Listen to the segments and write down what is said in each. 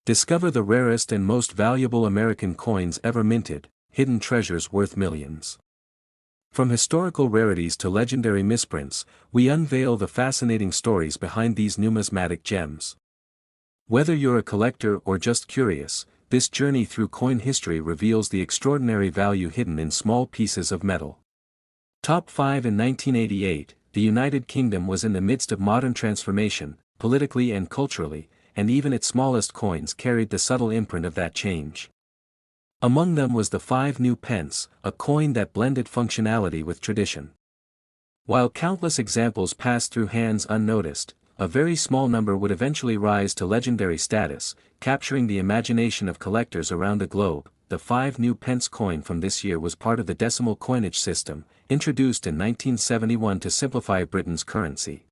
Discover the rarest and most valuable American coins ever minted, hidden treasures worth millions. From historical rarities to legendary misprints, we unveil the fascinating stories behind these numismatic gems. Whether you're a collector or just curious, this journey through coin history reveals the extraordinary value hidden in small pieces of metal. Top 5. In 1988, the United Kingdom was in the midst of modern transformation, politically and culturally, and even its smallest coins carried the subtle imprint of that change. Among them was the 5 new pence, a coin that blended functionality with tradition. While countless examples passed through hands unnoticed, a very small number would eventually rise to legendary status, capturing the imagination of collectors around the globe. The 5 new pence coin from this year was part of the decimal coinage system, introduced in 1971 to simplify Britain's currency.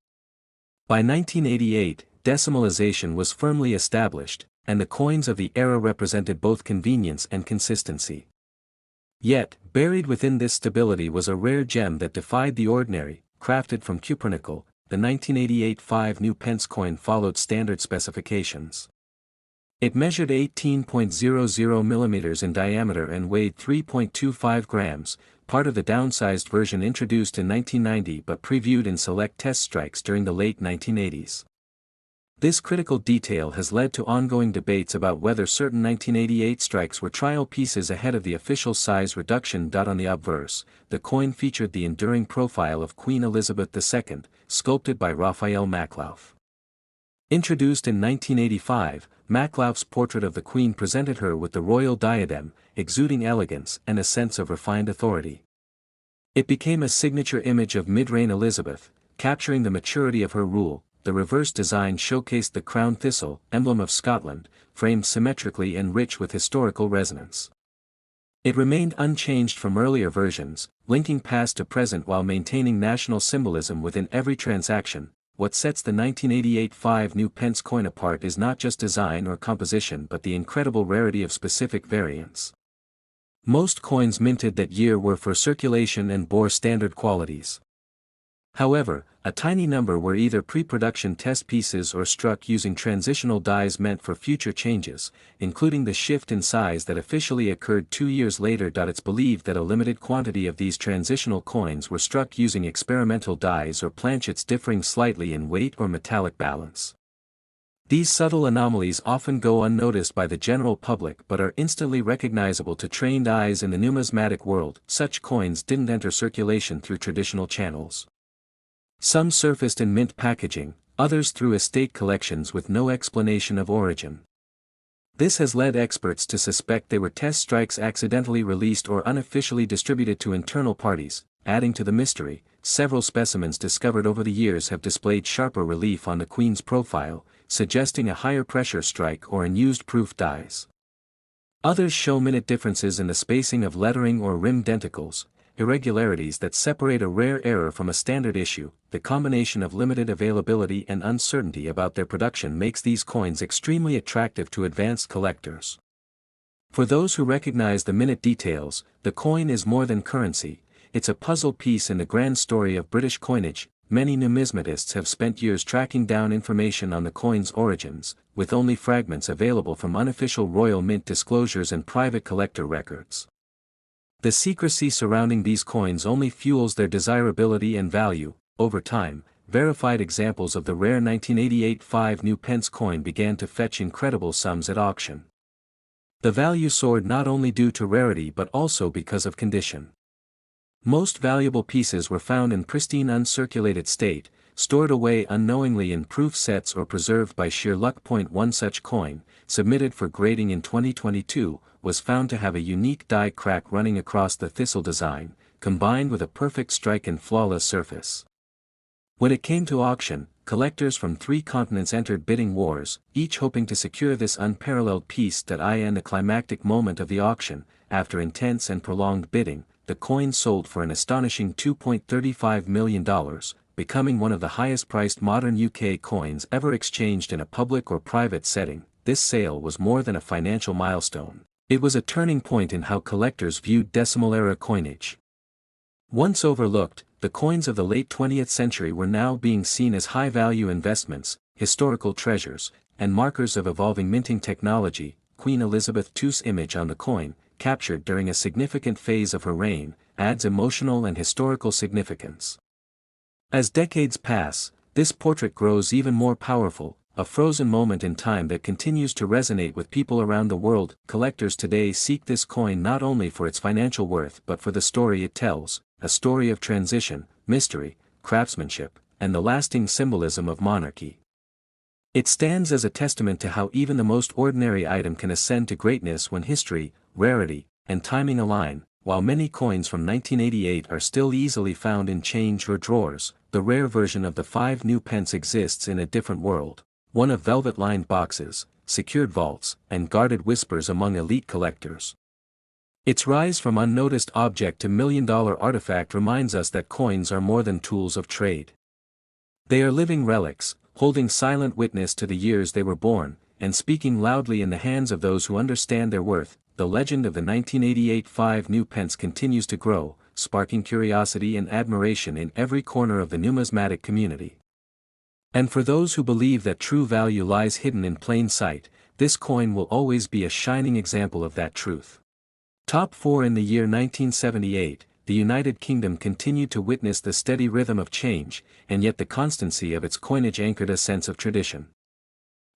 By 1988, decimalization was firmly established, and the coins of the era represented both convenience and consistency. Yet, buried within this stability was a rare gem that defied the ordinary. Crafted from cupronickel, the 1988 5 new pence coin followed standard specifications. It measured 18.00 millimeters in diameter and weighed 3.25 grams, part of the downsized version introduced in 1990 but previewed in select test strikes during the late 1980s. This critical detail has led to ongoing debates about whether certain 1988 strikes were trial pieces ahead of the official size reduction. On the obverse, the coin featured the enduring profile of Queen Elizabeth II, sculpted by Raphael Maklauf. Introduced in 1985, Maklauf's portrait of the Queen presented her with the royal diadem, exuding elegance and a sense of refined authority. It became a signature image of mid-reign Elizabeth, capturing the maturity of her rule. The reverse design showcased the crown thistle, emblem of Scotland, framed symmetrically and rich with historical resonance. It remained unchanged from earlier versions, linking past to present while maintaining national symbolism within every transaction. What sets the 1988 5 new pence coin apart is not just design or composition but the incredible rarity of specific variants. Most coins minted that year were for circulation and bore standard qualities. However, a tiny number were either pre-production test pieces or struck using transitional dies meant for future changes, including the shift in size that officially occurred 2 years later. It's believed that a limited quantity of these transitional coins were struck using experimental dies or planchets differing slightly in weight or metallic balance. These subtle anomalies often go unnoticed by the general public but are instantly recognizable to trained eyes in the numismatic world. Such coins didn't enter circulation through traditional channels. Some surfaced in mint packaging, others through estate collections with no explanation of origin. This has led experts to suspect they were test strikes accidentally released or unofficially distributed to internal parties. Adding to the mystery, several specimens discovered over the years have displayed sharper relief on the Queen's profile, suggesting a higher pressure strike or unused proof dies. Others show minute differences in the spacing of lettering or rim denticles, irregularities that separate a rare error from a standard issue. The combination of limited availability and uncertainty about their production makes these coins extremely attractive to advanced collectors. For those who recognize the minute details, the coin is more than currency, it's a puzzle piece in the grand story of British coinage. Many numismatists have spent years tracking down information on the coin's origins, with only fragments available from unofficial Royal Mint disclosures and private collector records. The secrecy surrounding these coins only fuels their desirability and value. Over time, verified examples of the rare 1988 5 new pence coin began to fetch incredible sums at auction. The value soared not only due to rarity but also because of condition. Most valuable pieces were found in pristine uncirculated state, stored away unknowingly in proof sets or preserved by sheer luck. One such coin, submitted for grading in 2022, was found to have a unique die crack running across the thistle design, combined with a perfect strike and flawless surface. When it came to auction, collectors from 3 continents entered bidding wars, each hoping to secure this unparalleled piece. In the climactic moment of the auction, after intense and prolonged bidding, the coin sold for an astonishing $2.35 million, becoming one of the highest-priced modern UK coins ever exchanged in a public or private setting. This sale was more than a financial milestone. It was a turning point in how collectors viewed decimal-era coinage. Once overlooked, the coins of the late 20th century were now being seen as high-value investments, historical treasures, and markers of evolving minting technology. Queen Elizabeth II's image on the coin, captured during a significant phase of her reign, adds emotional and historical significance. As decades pass, this portrait grows even more powerful, a frozen moment in time that continues to resonate with people around the world. Collectors today seek this coin not only for its financial worth but for the story it tells, a story of transition, mystery, craftsmanship, and the lasting symbolism of monarchy. It stands as a testament to how even the most ordinary item can ascend to greatness when history, rarity, and timing align. While many coins from 1988 are still easily found in change or drawers, the rare version of the 5 new pence exists in a different world, one of velvet-lined boxes, secured vaults, and guarded whispers among elite collectors. Its rise from unnoticed object to million-dollar artifact reminds us that coins are more than tools of trade. They are living relics, holding silent witness to the years they were born, and speaking loudly in the hands of those who understand their worth. The legend of the 1988 5 new pence continues to grow, sparking curiosity and admiration in every corner of the numismatic community. And for those who believe that true value lies hidden in plain sight, this coin will always be a shining example of that truth. Top 4. In the year 1978, the United Kingdom continued to witness the steady rhythm of change, and yet the constancy of its coinage anchored a sense of tradition.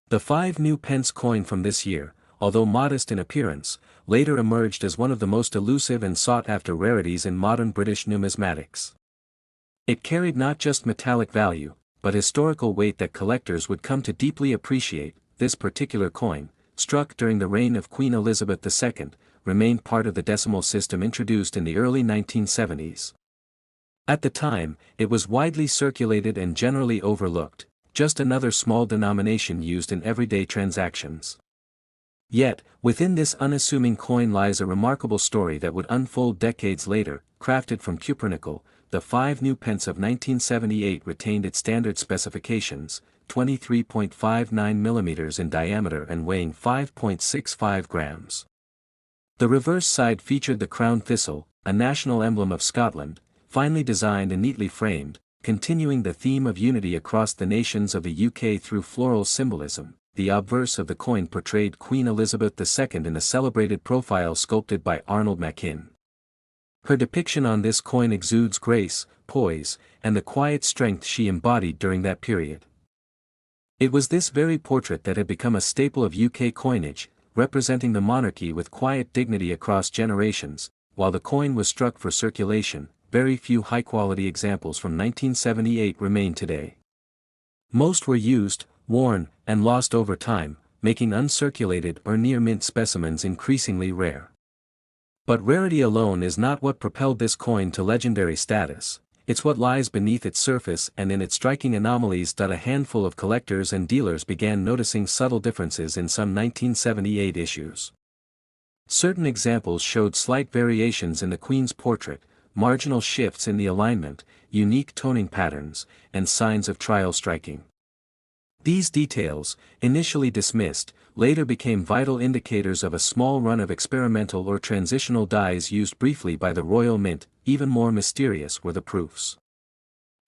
The 5 new pence coin from this year, although modest in appearance, later emerged as one of the most elusive and sought-after rarities in modern British numismatics. It carried not just metallic value, but historical weight that collectors would come to deeply appreciate. This particular coin, struck during the reign of Queen Elizabeth II, remained part of the decimal system introduced in the early 1970s. At the time, it was widely circulated and generally overlooked, just another small denomination used in everyday transactions. Yet, within this unassuming coin lies a remarkable story that would unfold decades later. Crafted from cupronickel, the 5 new pence of 1978 retained its standard specifications, 23.59 mm in diameter and weighing 5.65 grams. The reverse side featured the crown thistle, a national emblem of Scotland, finely designed and neatly framed, continuing the theme of unity across the nations of the UK through floral symbolism. The obverse of the coin portrayed Queen Elizabeth II in a celebrated profile sculpted by Arnold Machin. Her depiction on this coin exudes grace, poise, and the quiet strength she embodied during that period. It was this very portrait that had become a staple of UK coinage, representing the monarchy with quiet dignity across generations. While the coin was struck for circulation, very few high-quality examples from 1978 remain today. Most were used, worn, and lost over time, making uncirculated or near-mint specimens increasingly rare. But rarity alone is not what propelled this coin to legendary status, it's what lies beneath its surface and in its striking anomalies. A handful of collectors and dealers began noticing subtle differences in some 1978 issues. Certain examples showed slight variations in the Queen's portrait, marginal shifts in the alignment, unique toning patterns, and signs of trial striking. These details, initially dismissed, later became vital indicators of a small run of experimental or transitional dies used briefly by the Royal Mint. Even more mysterious were the proofs.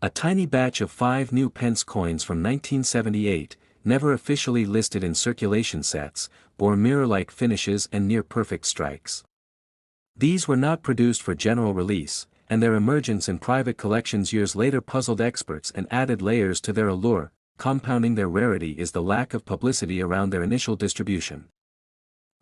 A tiny batch of 5 new pence coins from 1978, never officially listed in circulation sets, bore mirror-like finishes and near-perfect strikes. These were not produced for general release, and their emergence in private collections years later puzzled experts and added layers to their allure. Compounding their rarity is the lack of publicity around their initial distribution.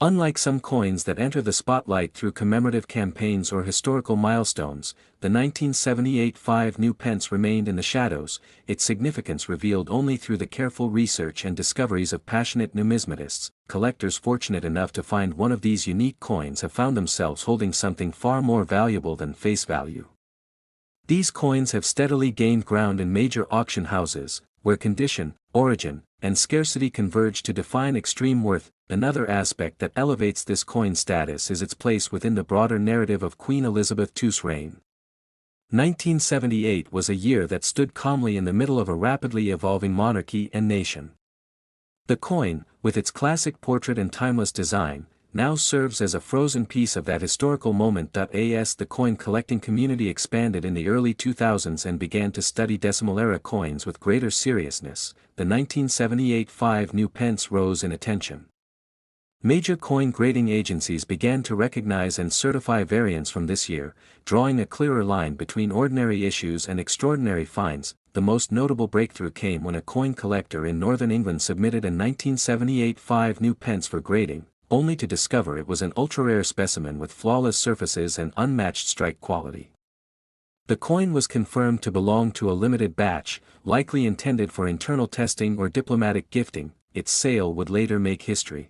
Unlike some coins that enter the spotlight through commemorative campaigns or historical milestones, the 1978 5 new pence remained in the shadows, its significance revealed only through the careful research and discoveries of passionate numismatists. Collectors fortunate enough to find one of these unique coins have found themselves holding something far more valuable than face value. These coins have steadily gained ground in major auction houses, where condition, origin, and scarcity converge to define extreme worth. Another aspect that elevates this coin's status is its place within the broader narrative of Queen Elizabeth II's reign. 1978 was a year that stood calmly in the middle of a rapidly evolving monarchy and nation. The coin, with its classic portrait and timeless design, now serves as a frozen piece of that historical moment. As the coin collecting community expanded in the early 2000s and began to study decimal-era coins with greater seriousness, the 1978 5 new pence rose in attention. Major coin grading agencies began to recognize and certify variants from this year, drawing a clearer line between ordinary issues and extraordinary finds. The most notable breakthrough came when a coin collector in northern England submitted a 1978 5 new pence for grading, only to discover it was an ultra-rare specimen with flawless surfaces and unmatched strike quality. The coin was confirmed to belong to a limited batch, likely intended for internal testing or diplomatic gifting. Its sale would later make history.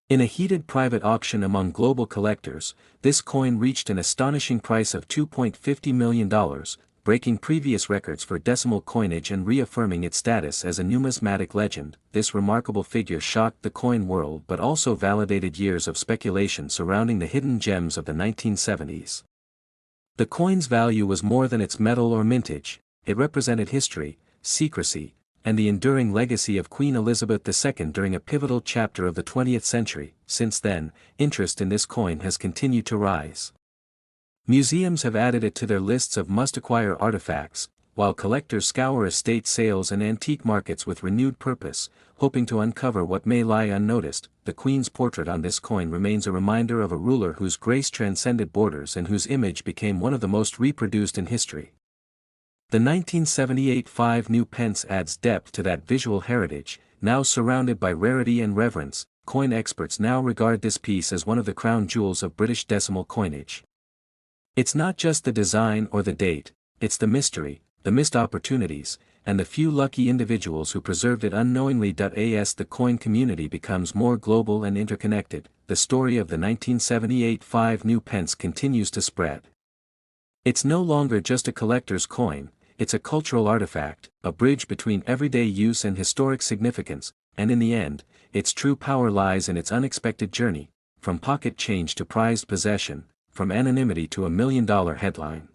In a heated private auction among global collectors, this coin reached an astonishing price of $2.50 million, breaking previous records for decimal coinage and reaffirming its status as a numismatic legend. This remarkable figure shocked the coin world but also validated years of speculation surrounding the hidden gems of the 1970s. The coin's value was more than its metal or mintage; it represented history, secrecy, and the enduring legacy of Queen Elizabeth II during a pivotal chapter of the 20th century. Since then, interest in this coin has continued to rise. Museums have added it to their lists of must-acquire artifacts, while collectors scour estate sales and antique markets with renewed purpose, hoping to uncover what may lie unnoticed. The Queen's portrait on this coin remains a reminder of a ruler whose grace transcended borders and whose image became one of the most reproduced in history. The 1978 5 new pence adds depth to that visual heritage. Now surrounded by rarity and reverence, coin experts now regard this piece as one of the crown jewels of British decimal coinage. It's not just the design or the date, it's the mystery, the missed opportunities, and the few lucky individuals who preserved it unknowingly. As the coin community becomes more global and interconnected, the story of the 1978 5 new pence continues to spread. It's no longer just a collector's coin, it's a cultural artifact, a bridge between everyday use and historic significance, and in the end, its true power lies in its unexpected journey, from pocket change to prized possession, from anonymity to $1 million headline.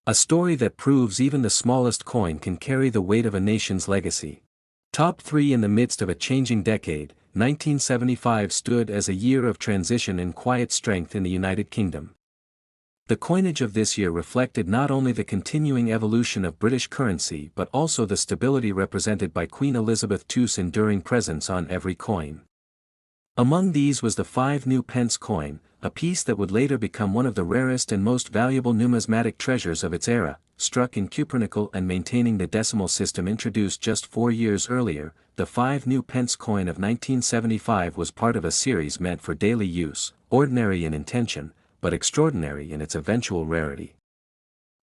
A story that proves even the smallest coin can carry the weight of a nation's legacy. Top 3 in the midst of a changing decade, 1975 stood as a year of transition and quiet strength in the United Kingdom. The coinage of this year reflected not only the continuing evolution of British currency but also the stability represented by Queen Elizabeth II's enduring presence on every coin. Among these was the 5 new pence coin, a piece that would later become one of the rarest and most valuable numismatic treasures of its era. Struck in cupronickel and maintaining the decimal system introduced just 4 years earlier, the 5 new pence coin of 1975 was part of a series meant for daily use, ordinary in intention, but extraordinary in its eventual rarity.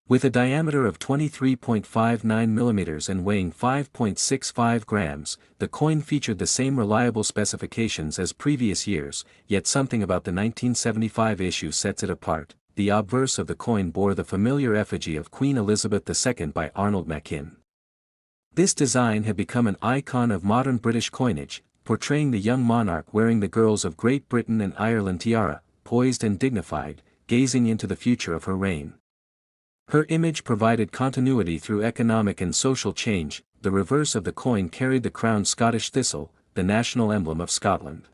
With a diameter of 23.59 mm and weighing 5.65 grams, the coin featured the same reliable specifications as previous years, yet something about the 1975 issue sets it apart. The obverse of the coin bore the familiar effigy of Queen Elizabeth II by Arnold Machin. This design had become an icon of modern British coinage, portraying the young monarch wearing the girls of Great Britain and Ireland tiara, poised and dignified, gazing into the future of her reign. Her image provided continuity through economic and social change. The reverse of the coin carried the crowned Scottish thistle, the national emblem of Scotland.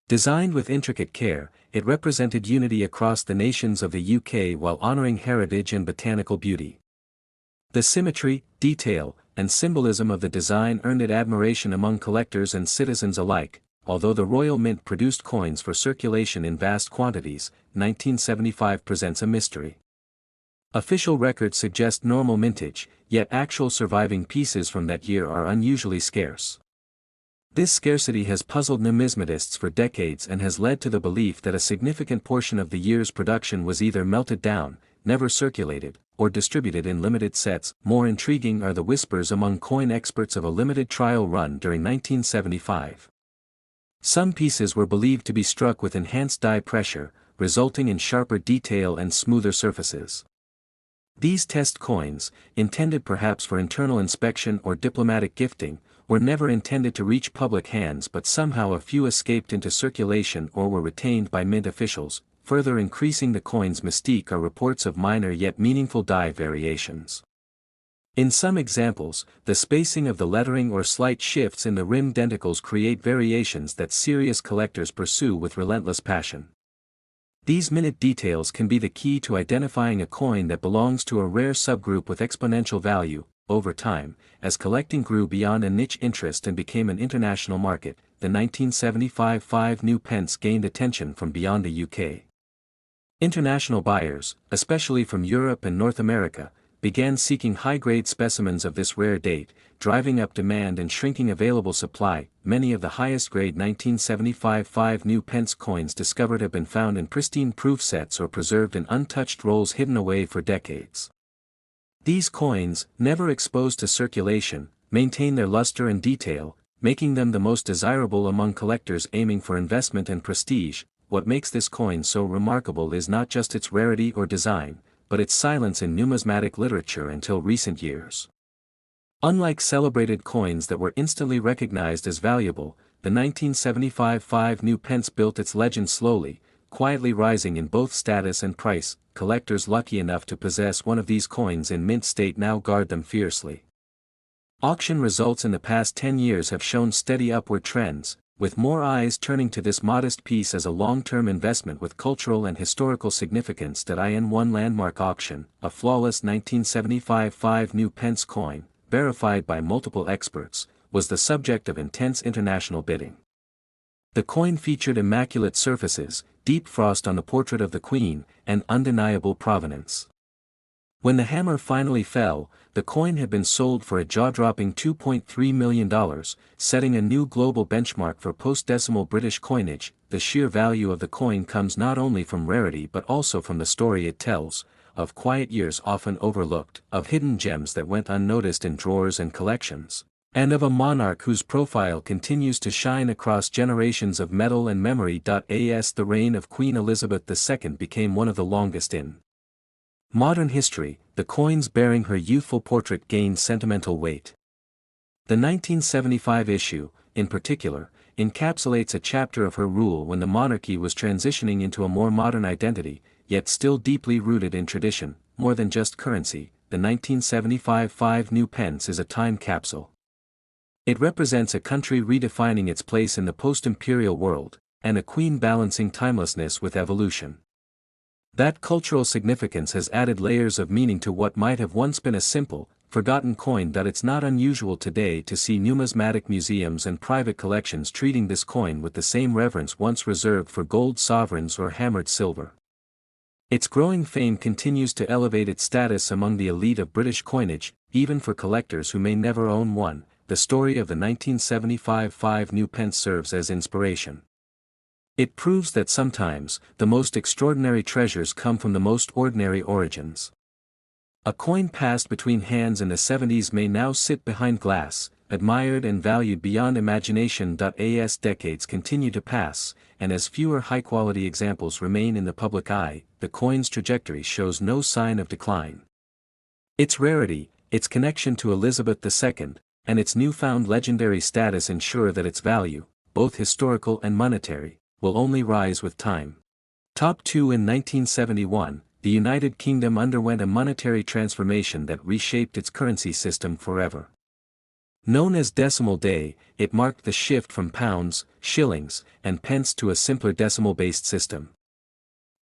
Designed with intricate care, it represented unity across the nations of the UK while honouring heritage and botanical beauty. The symmetry, detail, and symbolism of the design earned it admiration among collectors and citizens alike. Although the Royal Mint produced coins for circulation in vast quantities, 1975 presents a mystery. Official records suggest normal mintage, yet actual surviving pieces from that year are unusually scarce. This scarcity has puzzled numismatists for decades and has led to the belief that a significant portion of the year's production was either melted down, never circulated, or distributed in limited sets. More intriguing are the whispers among coin experts of a limited trial run during 1975. Some pieces were believed to be struck with enhanced die pressure, resulting in sharper detail and smoother surfaces. These test coins, intended perhaps for internal inspection or diplomatic gifting, were never intended to reach public hands, but somehow a few escaped into circulation or were retained by mint officials. Further increasing the coin's mystique are reports of minor yet meaningful die variations. In some examples, the spacing of the lettering or slight shifts in the rim denticles create variations that serious collectors pursue with relentless passion. These minute details can be the key to identifying a coin that belongs to a rare subgroup with exponential value. Over time, as collecting grew beyond a niche interest and became an international market, the 1975 5 new pence gained attention from beyond the UK. International buyers, especially from Europe and North America, began seeking high-grade specimens of this rare date, driving up demand and shrinking available supply. Many of the highest-grade 1975 5 new pence coins discovered have been found in pristine proof sets or preserved in untouched rolls hidden away for decades. These coins, never exposed to circulation, maintain their luster and detail, making them the most desirable among collectors aiming for investment and prestige. What makes this coin so remarkable is not just its rarity or design, but its silence in numismatic literature until recent years. Unlike celebrated coins that were instantly recognized as valuable, the 1975 5 new pence built its legend slowly, quietly rising in both status and price. Collectors lucky enough to possess one of these coins in mint state now guard them fiercely. Auction results in the past 10 years have shown steady upward trends, with more eyes turning to this modest piece as a long-term investment with cultural and historical significance. In one landmark auction, a flawless 1975 5 new pence coin, verified by multiple experts, was the subject of intense international bidding. The coin featured immaculate surfaces, deep frost on the portrait of the Queen, and undeniable provenance. When the hammer finally fell, the coin had been sold for a jaw-dropping $2.3 million, setting a new global benchmark for post-decimal British coinage. The sheer value of the coin comes not only from rarity but also from the story it tells, of quiet years often overlooked, of hidden gems that went unnoticed in drawers and collections, and of a monarch whose profile continues to shine across generations of metal and memory. As the reign of Queen Elizabeth II became one of the longest in modern history, the coins bearing her youthful portrait gained sentimental weight. The 1975 issue, in particular, encapsulates a chapter of her rule when the monarchy was transitioning into a more modern identity, yet still deeply rooted in tradition. More than just currency, the 1975 5 new pence is a time capsule. It represents a country redefining its place in the post-imperial world, and a queen balancing timelessness with evolution. That cultural significance has added layers of meaning to what might have once been a simple, forgotten coin. It's not unusual today to see numismatic museums and private collections treating this coin with the same reverence once reserved for gold sovereigns or hammered silver. Its growing fame continues to elevate its status among the elite of British coinage, even for collectors who may never own one. The story of the 1975 5 new pence serves as inspiration. It proves that sometimes, the most extraordinary treasures come from the most ordinary origins. A coin passed between hands in the 70s may now sit behind glass, admired and valued beyond imagination. As decades continue to pass, and as fewer high-quality examples remain in the public eye, the coin's trajectory shows no sign of decline. Its rarity, its connection to Elizabeth II, and its newfound legendary status ensure that its value, both historical and monetary, will only rise with time. Top 2. In 1971, the United Kingdom underwent a monetary transformation that reshaped its currency system forever. Known as Decimal Day, it marked the shift from pounds, shillings, and pence to a simpler decimal-based system.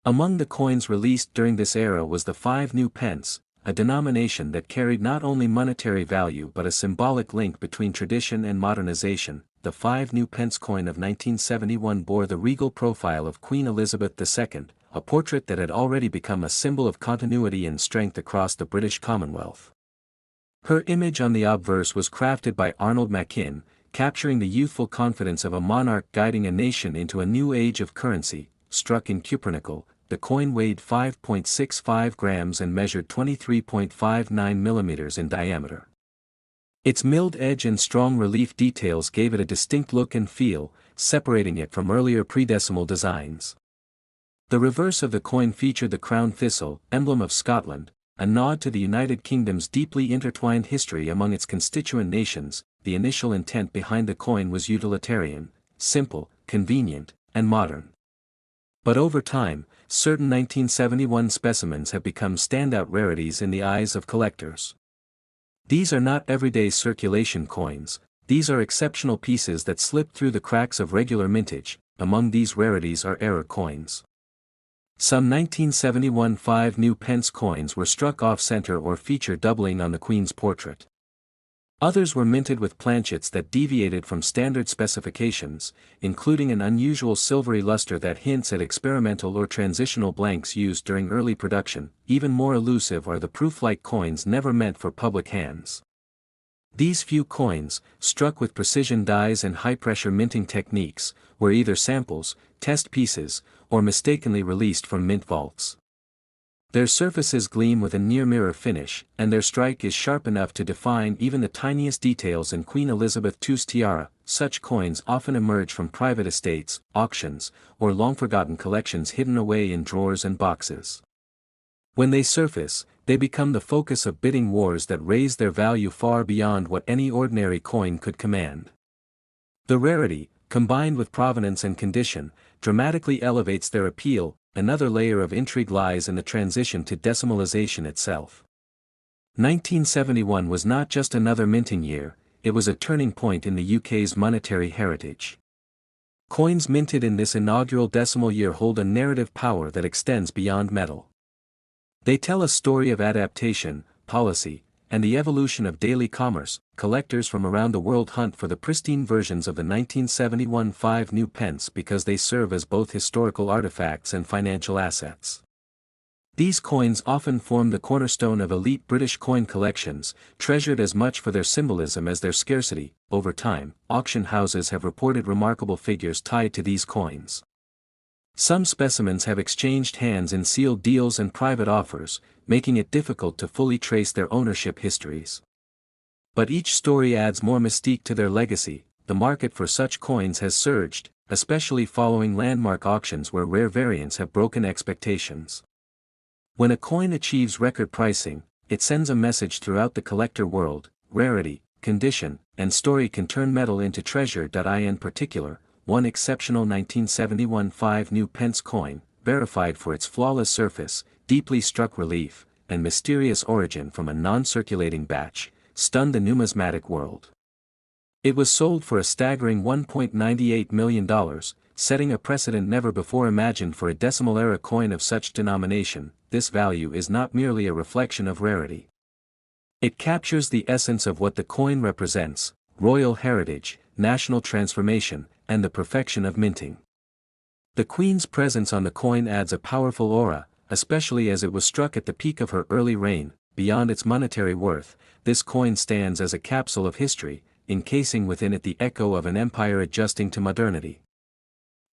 Among the coins released during this era was the 5 new pence, a denomination that carried not only monetary value but a symbolic link between tradition and modernization. The 5 new pence coin of 1971 bore the regal profile of Queen Elizabeth II, a portrait that had already become a symbol of continuity and strength across the British Commonwealth. Her image on the obverse was crafted by Arnold Machin, capturing the youthful confidence of a monarch guiding a nation into a new age of currency. Struck in cupronickel, the coin weighed 5.65 grams and measured 23.59 millimeters in diameter. Its milled edge and strong relief details gave it a distinct look and feel, separating it from earlier pre-decimal designs. The reverse of the coin featured the crown thistle, emblem of Scotland, a nod to the United Kingdom's deeply intertwined history among its constituent nations. The initial intent behind the coin was utilitarian, simple, convenient, and modern. But over time, certain 1971 specimens have become standout rarities in the eyes of collectors. These are not everyday circulation coins, these are exceptional pieces that slip through the cracks of regular mintage. Among these rarities are error coins. Some 1971 5 new pence coins were struck off-center or feature doubling on the Queen's portrait. Others were minted with planchets that deviated from standard specifications, including an unusual silvery luster that hints at experimental or transitional blanks used during early production. Even more elusive are the proof-like coins never meant for public hands. These few coins, struck with precision dies and high-pressure minting techniques, were either samples, test pieces, or mistakenly released from mint vaults. Their surfaces gleam with a near-mirror finish, and their strike is sharp enough to define even the tiniest details in Queen Elizabeth II's tiara. Such coins often emerge from private estates, auctions, or long-forgotten collections hidden away in drawers and boxes. When they surface, they become the focus of bidding wars that raise their value far beyond what any ordinary coin could command. The rarity, combined with provenance and condition, dramatically elevates their appeal. Another layer of intrigue lies in the transition to decimalization itself. 1971 was not just another minting year, it was a turning point in the UK's monetary heritage. Coins minted in this inaugural decimal year hold a narrative power that extends beyond metal. They tell a story of adaptation, policy, and the evolution of daily commerce. Collectors from around the world hunt for the pristine versions of the 1971 5 new pence because they serve as both historical artifacts and financial assets. These coins often form the cornerstone of elite British coin collections, treasured as much for their symbolism as their scarcity. Over time, auction houses have reported remarkable figures tied to these coins. Some specimens have exchanged hands in sealed deals and private offers, making it difficult to fully trace their ownership histories. But each story adds more mystique to their legacy. The market for such coins has surged, especially following landmark auctions where rare variants have broken expectations. When a coin achieves record pricing, it sends a message throughout the collector world: rarity, condition, and story can turn metal into treasure. In particular, one exceptional 1971 5 new pence coin, verified for its flawless surface, deeply struck relief, and mysterious origin from a non-circulating batch, stunned the numismatic world. It was sold for a staggering $1.98 million, setting a precedent never before imagined for a decimal-era coin of such denomination. This value is not merely a reflection of rarity. It captures the essence of what the coin represents: royal heritage, national transformation, and the perfection of minting. The Queen's presence on the coin adds a powerful aura, especially as it was struck at the peak of her early reign. Beyond its monetary worth, this coin stands as a capsule of history, encasing within it the echo of an empire adjusting to modernity.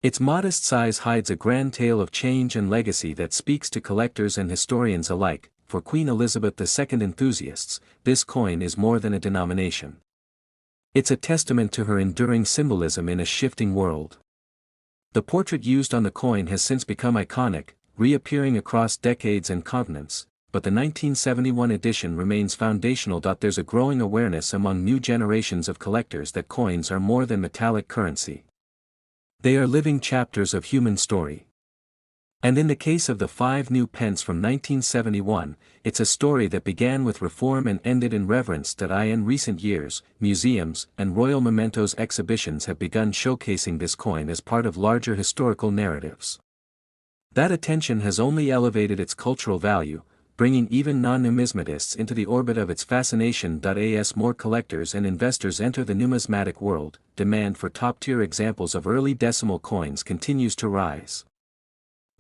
Its modest size hides a grand tale of change and legacy that speaks to collectors and historians alike. For Queen Elizabeth II enthusiasts, this coin is more than a denomination. It's a testament to her enduring symbolism in a shifting world. The portrait used on the coin has since become iconic, reappearing across decades and continents, but the 1971 edition remains foundational. There's a growing awareness among new generations of collectors that coins are more than metallic currency. They are living chapters of human story. And in the case of the 5 new pence from 1971, it's a story that began with reform and ended in reverence. In recent years, museums and royal mementos exhibitions have begun showcasing this coin as part of larger historical narratives. That attention has only elevated its cultural value, bringing even non-numismatists into the orbit of its fascination. As more collectors and investors enter the numismatic world, demand for top-tier examples of early decimal coins continues to rise.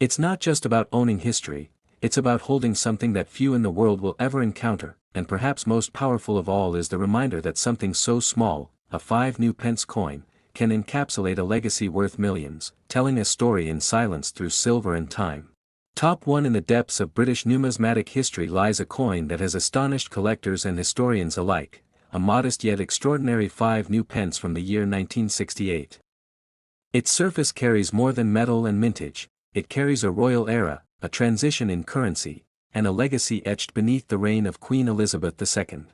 It's not just about owning history, it's about holding something that few in the world will ever encounter, and perhaps most powerful of all is the reminder that something so small, a 5 new pence coin, can encapsulate a legacy worth millions, telling a story in silence through silver and time. Top 1 in the depths of British numismatic history lies a coin that has astonished collectors and historians alike, a modest yet extraordinary 5 new pence from the year 1968. Its surface carries more than metal and mintage. It carries a royal era, a transition in currency, and a legacy etched beneath the reign of Queen Elizabeth II.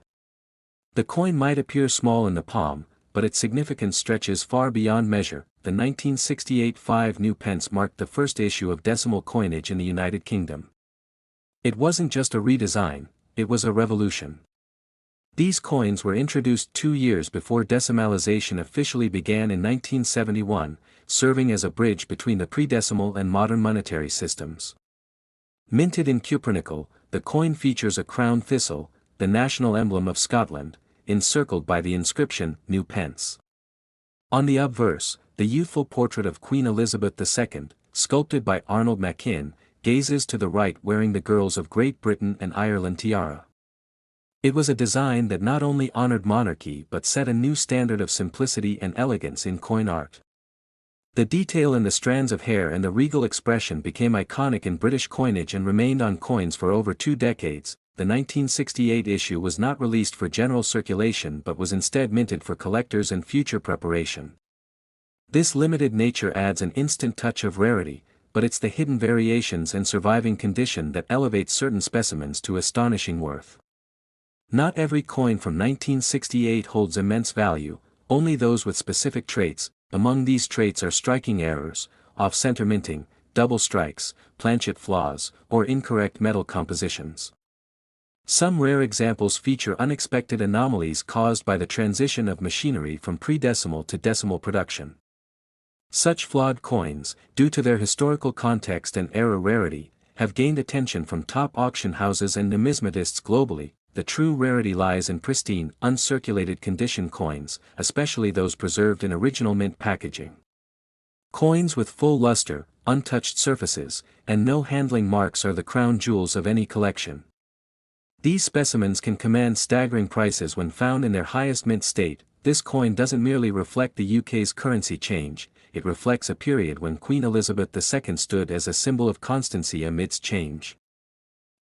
The coin might appear small in the palm, but its significance stretches far beyond measure. The 1968 5 new pence marked the first issue of decimal coinage in the United Kingdom. It wasn't just a redesign, it was a revolution. These coins were introduced 2 years before decimalization officially began in 1971, serving as a bridge between the pre-decimal and modern monetary systems. Minted in cupronickel, the coin features a crowned thistle, the national emblem of Scotland, encircled by the inscription, New Pence. On the obverse, the youthful portrait of Queen Elizabeth II, sculpted by Arnold Machin, gazes to the right wearing the girls of Great Britain and Ireland tiara. It was a design that not only honored monarchy but set a new standard of simplicity and elegance in coin art. The detail in the strands of hair and the regal expression became iconic in British coinage and remained on coins for over 2 decades. The 1968 issue was not released for general circulation but was instead minted for collectors and future preparation. This limited nature adds an instant touch of rarity, but it's the hidden variations and surviving condition that elevates certain specimens to astonishing worth. Not every coin from 1968 holds immense value, only those with specific traits. Among these traits are striking errors, off-center minting, double strikes, planchet flaws, or incorrect metal compositions. Some rare examples feature unexpected anomalies caused by the transition of machinery from pre-decimal to decimal production. Such flawed coins, due to their historical context and era rarity, have gained attention from top auction houses and numismatists globally. The true rarity lies in pristine, uncirculated condition coins, especially those preserved in original mint packaging. Coins with full luster, untouched surfaces, and no handling marks are the crown jewels of any collection. These specimens can command staggering prices when found in their highest mint state. This coin doesn't merely reflect the UK's currency change, it reflects a period when Queen Elizabeth II stood as a symbol of constancy amidst change.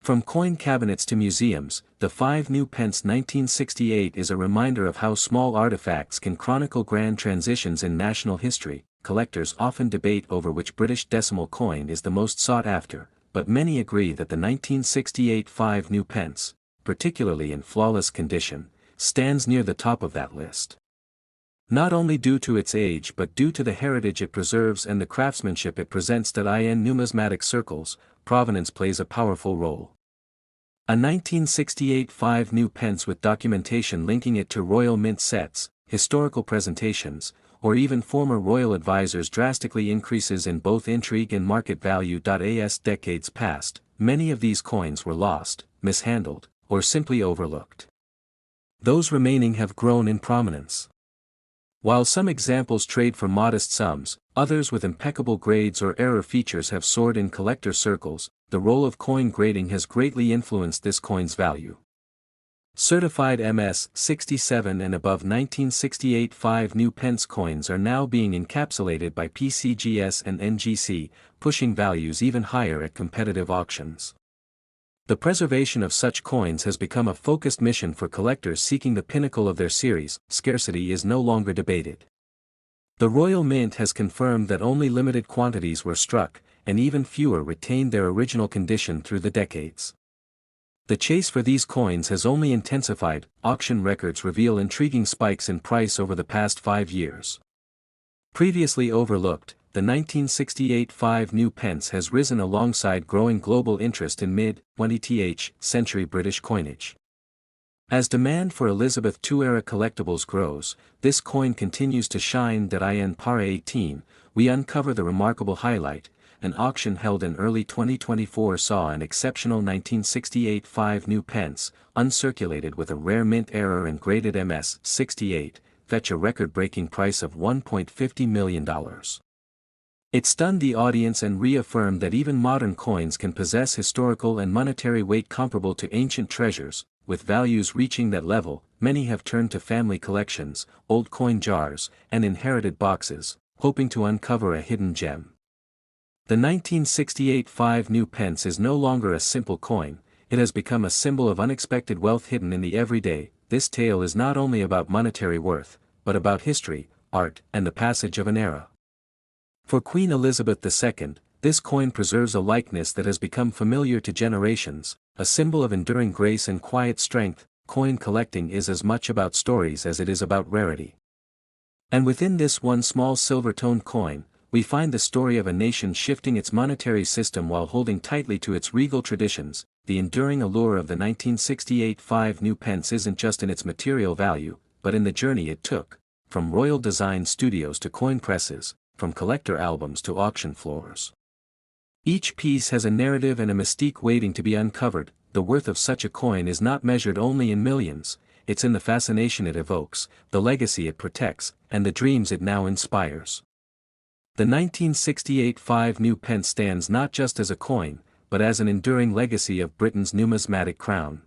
From coin cabinets to museums, the 5 new pence 1968 is a reminder of how small artifacts can chronicle grand transitions in national history. Collectors often debate over which British decimal coin is the most sought after, but many agree that the 1968 5 new pence, particularly in flawless condition, stands near the top of that list. Not only due to its age but due to the heritage it preserves and the craftsmanship it presents. In numismatic circles, provenance plays a powerful role. A 1968 5 new pence with documentation linking it to royal mint sets, historical presentations, or even former royal advisors drastically increases in both intrigue and market value. As decades passed, many of these coins were lost, mishandled, or simply overlooked. Those remaining have grown in prominence. While some examples trade for modest sums, others with impeccable grades or error features have soared in collector circles. The role of coin grading has greatly influenced this coin's value. Certified MS 67 and above 1968 5 new pence coins are now being encapsulated by PCGS and NGC, pushing values even higher at competitive auctions. The preservation of such coins has become a focused mission for collectors seeking the pinnacle of their series. Scarcity is no longer debated. The Royal Mint has confirmed that only limited quantities were struck, and even fewer retained their original condition through the decades. The chase for these coins has only intensified. Auction records reveal intriguing spikes in price over the past 5 years. Previously overlooked, the 1968 5 new pence has risen alongside growing global interest in mid-20th century British coinage. As demand for Elizabeth II-era collectibles grows, this coin continues to shine. In Par 18, we uncover the remarkable highlight. An auction held in early 2024 saw an exceptional 1968 5 new pence, uncirculated with a rare mint error and graded MS 68, fetch a record-breaking price of $1.50 million. It stunned the audience and reaffirmed that even modern coins can possess historical and monetary weight comparable to ancient treasures. With values reaching that level, many have turned to family collections, old coin jars, and inherited boxes, hoping to uncover a hidden gem. The 1968 5 new pence is no longer a simple coin, it has become a symbol of unexpected wealth hidden in the everyday. This tale is not only about monetary worth, but about history, art, and the passage of an era. For Queen Elizabeth II, this coin preserves a likeness that has become familiar to generations, a symbol of enduring grace and quiet strength. Coin collecting is as much about stories as it is about rarity. And within this one small silver-toned coin, we find the story of a nation shifting its monetary system while holding tightly to its regal traditions. the enduring allure of the 1968 5 new pence isn't just in its material value, but in the journey it took, from royal design studios to coin presses, from collector albums to auction floors. Each piece has a narrative and a mystique waiting to be uncovered. The worth of such a coin is not measured only in millions, it's in the fascination it evokes, the legacy it protects, and the dreams it now inspires. The 1968 5 new pence stands not just as a coin, but as an enduring legacy of Britain's numismatic crown.